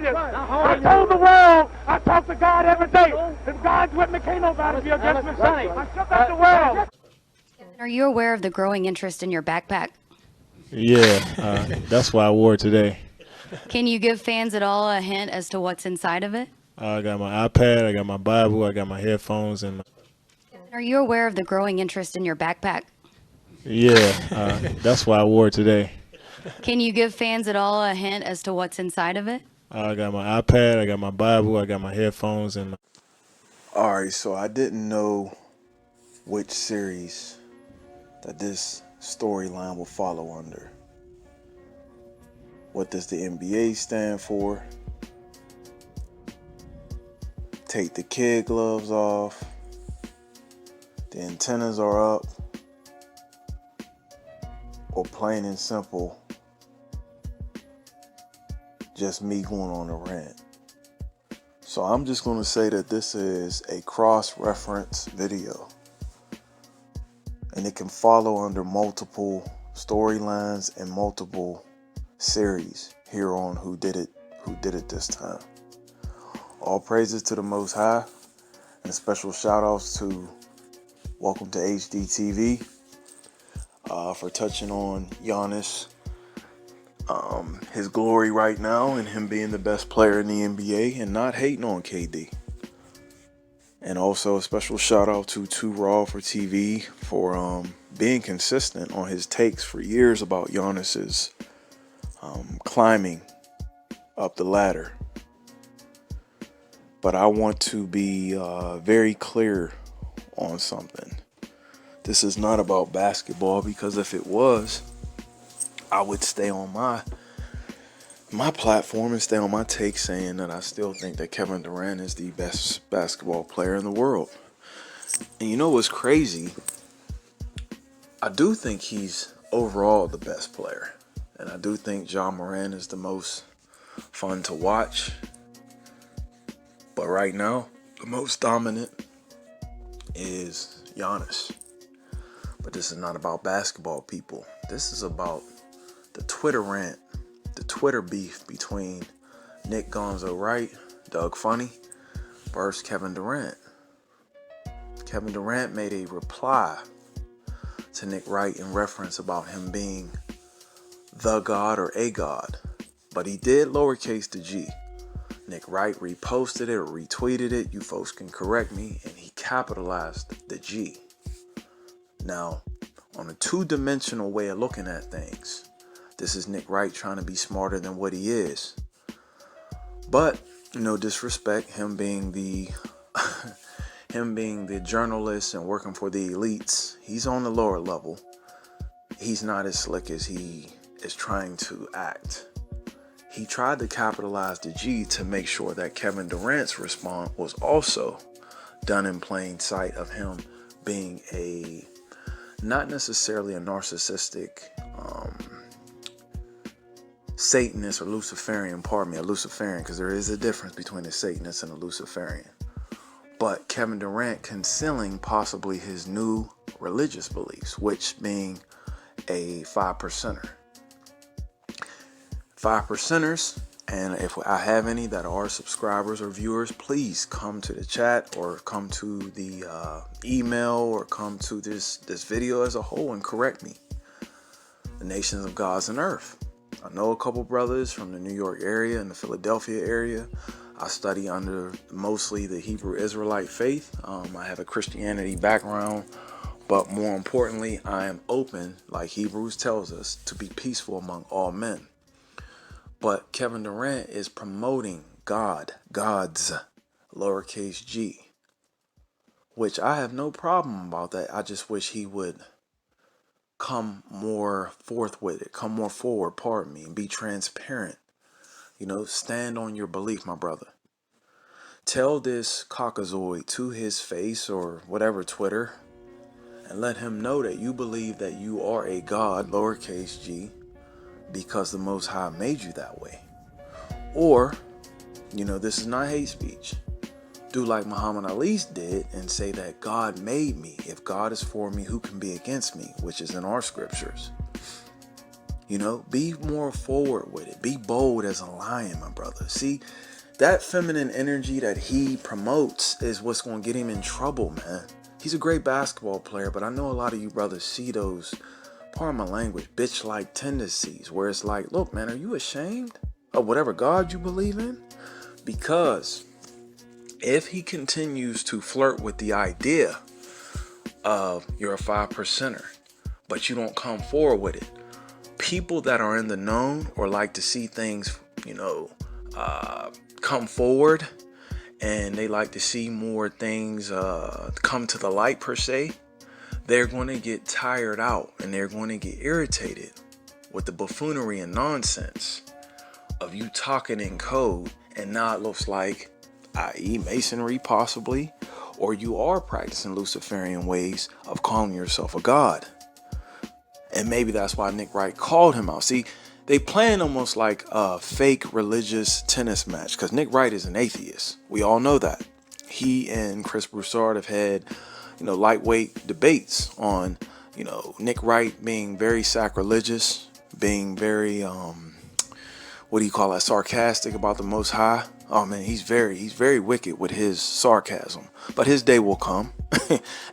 religious. I told the world I talk to God every day. If God's with me, can't nobody be against me. I shook up the world. Are you aware of the growing interest in your backpack? Yeah, that's why I wore it today. Can you give fans at all a hint as to what's inside of it? I got my iPad, I got my Bible, I got my headphones, and Are you aware of the growing interest in your backpack? yeah, that's why I wore it today. Can you give fans at all a hint as to what's inside of it? I got my iPad, I got my Bible, I got my headphones, and Alright, so I didn't know which series that this storyline will follow under. What does the NBA stand for? Take the kid gloves off. The antennas are up. Or plain and simple, just me going on a rant. So I'm just going to say that this is a cross-reference video. And it can follow under multiple storylines and multiple series here on Who Did It This Time. All praises to the Most High, and special shout outs to Welcome to HDTV for touching on Giannis, his glory right now, and him being the best player in the NBA and not hating on KD. And also a special shout out to Too Raw for TV for being consistent on his takes for years about Giannis's climbing up the ladder. But I want to be very clear on something. This is not about basketball, because if it was, I would stay on my platform and stay on my take saying that I still think that Kevin Durant is the best basketball player in the world. And you know what's crazy? I do think he's overall the best player. And I do think Ja Morant is the most fun to watch. But right now, the most dominant is Giannis. But this is not about basketball, people. This is about the Twitter rant, the Twitter beef between Nick Gonzo Wright, Doug Funny, versus Kevin Durant. Kevin Durant made a reply to Nick Wright in reference about him being the God or a God. But he did lowercase the G. Nick Wright reposted it or retweeted it. You folks can correct me. And he capitalized the G. Now, on a two-dimensional way of looking at things, this is Nick Wright trying to be smarter than what he is. But, no disrespect, him being the journalist and working for the elites, he's on the lower level. He's not as slick as he is trying to act. He tried to capitalize the G to make sure that Kevin Durant's response was also done in plain sight of him being not necessarily a narcissistic Satanist or Luciferian, a Luciferian, because there is a difference between a Satanist and a Luciferian. But Kevin Durant concealing possibly his new religious beliefs, which being a 5%er. 5%ers, and if I have any that are subscribers or viewers, please come to the chat or come to the email or come to this video as a whole and correct me. The nations of God's and earth. I know a couple brothers from the New York area and the Philadelphia area. I study under mostly the Hebrew Israelite faith. I have a Christianity background, but more importantly, I am open, like Hebrews tells us, to be peaceful among all men. But Kevin Durant is promoting God's, lowercase g, which I have no problem about that. I just wish he would come more forth with it, come more forward, and be transparent. Stand on your belief, my brother. Tell this caucasoid to his face or whatever Twitter, and let him know that you believe that you are a God, lowercase g, because the Most High made you that way. Or, this is not hate speech. Do like Muhammad Ali did and say that God made me. If God is for me, who can be against me? Which is in our scriptures. You know, be more forward with it. Be bold as a lion, my brother. See, that feminine energy that he promotes is what's going to get him in trouble, man. He's a great basketball player, but I know a lot of you brothers see those, pardon my language, bitch-like tendencies where it's like, look, man, are you ashamed of whatever God you believe in? Because if he continues to flirt with the idea of you're a 5%er, but you don't come forward with it, people that are in the known or like to see things, come forward, and they like to see more things come to the light per se, they're going to get tired out and they're going to get irritated with the buffoonery and nonsense of you talking in code, and now it looks like, i.e. masonry possibly, or you are practicing Luciferian ways of calling yourself a god. And maybe that's why Nick Wright called him out. See, they playing almost like a fake religious tennis match, because Nick Wright is an atheist. We all know that. He and Chris Broussard have had, lightweight debates on, Nick Wright being very sacrilegious, being very, sarcastic about the Most High. Oh man, he's very wicked with his sarcasm. But his day will come,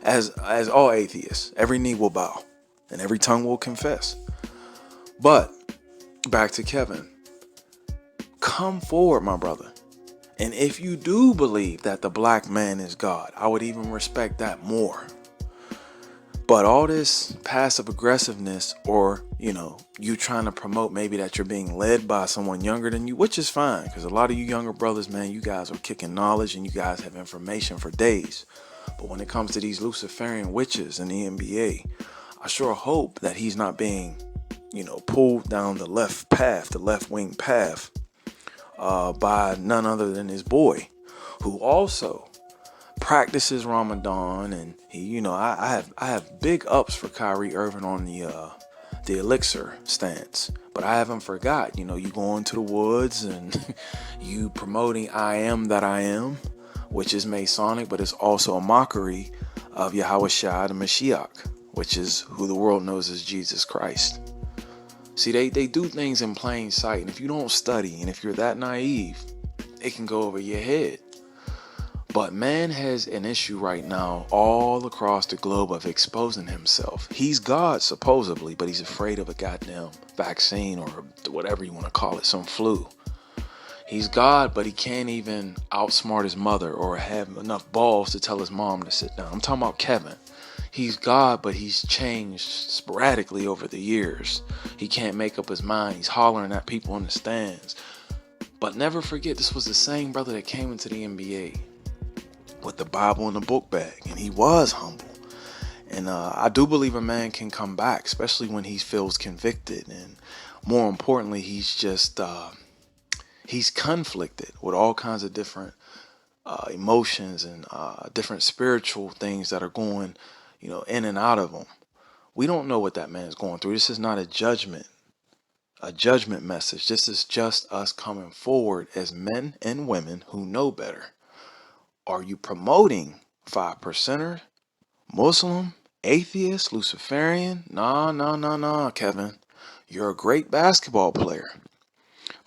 as all atheists. Every knee will bow, and every tongue will confess. But back to Kevin. Come forward, my brother. And if you do believe that the black man is God, I would even respect that more. But all this passive aggressiveness, or, you trying to promote maybe that you're being led by someone younger than you, which is fine, because a lot of you younger brothers, man, you guys are kicking knowledge and you guys have information for days. But when it comes to these Luciferian witches in the NBA, I sure hope that he's not being, pulled down the left path, the left wing path, by none other than his boy, who also practices Ramadan. And he, I have big ups for Kyrie Irving on the elixir stance, but I haven't forgot, you go into the woods and you promoting I am that I am, which is Masonic, but it's also a mockery of Yahweh Shai the Mashiach, which is who the world knows as Jesus Christ. See, they do things in plain sight, and if you don't study, and if you're that naive, it can go over your head. But man has an issue right now all across the globe of exposing himself. He's God, supposedly, but he's afraid of a goddamn vaccine or whatever you want to call it, some flu. He's God, but he can't even outsmart his mother or have enough balls to tell his mom to sit down. I'm talking about Kevin. He's God, but he's changed sporadically over the years. He can't make up his mind. He's hollering at people in the stands. But never forget, this was the same brother that came into the NBA with the Bible in the book bag, and he was humble. And I do believe a man can come back, especially when he feels convicted. And more importantly, he's just, he's conflicted with all kinds of different emotions and different spiritual things that are going in and out of them. We don't know what that man is going through. This is not a judgment message. This is just us coming forward as men and women who know better. Are you promoting 5%er, Muslim, atheist, Luciferian? Nah, Kevin. You're a great basketball player.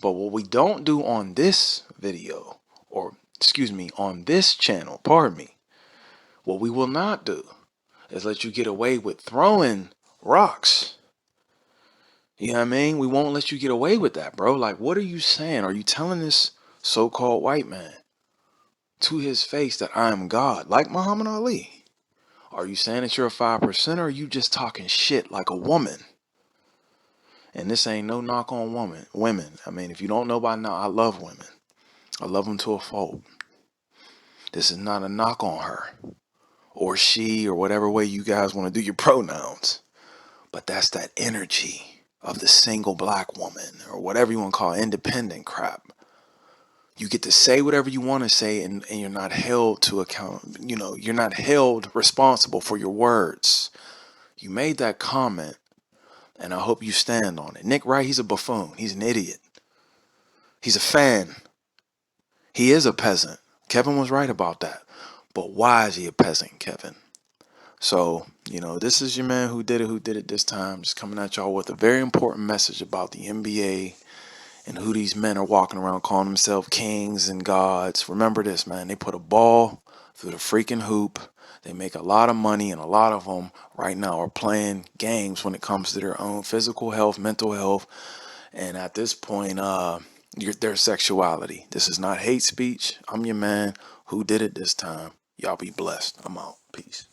But what we don't do on this video, on this channel, what we will not do is let you get away with throwing rocks. You know what I mean? We won't let you get away with that, bro. Like, what are you saying? Are you telling this so-called white man to his face that I am God, like Muhammad Ali? Are you saying that you're a 5%, or are you just talking shit like a woman? And this ain't no knock on women. I mean, if you don't know by now, I love women. I love them to a fault. This is not a knock on her or she or whatever way you guys want to do your pronouns. But that's that energy of the single black woman, or whatever you want to call it, independent crap. You get to say whatever you want to say, and you're not held to account. You're not held responsible for your words. You made that comment, and I hope you stand on it. Nick Wright, he's a buffoon. He's an idiot. He's a fan. He is a peasant. Kevin was right about that. But why is he a peasant, Kevin? So You know, this is your man who did it this time. Just coming at y'all with a very important message about the NBA and who these men are walking around calling themselves kings and gods. Remember this, man. They put a ball through the freaking hoop. They make a lot of money, and a lot of them right now are playing games when it comes to their own physical health, mental health, and at this point, their sexuality. This is not hate speech. I'm your man who did it this time. Y'all be blessed. I'm out. Peace.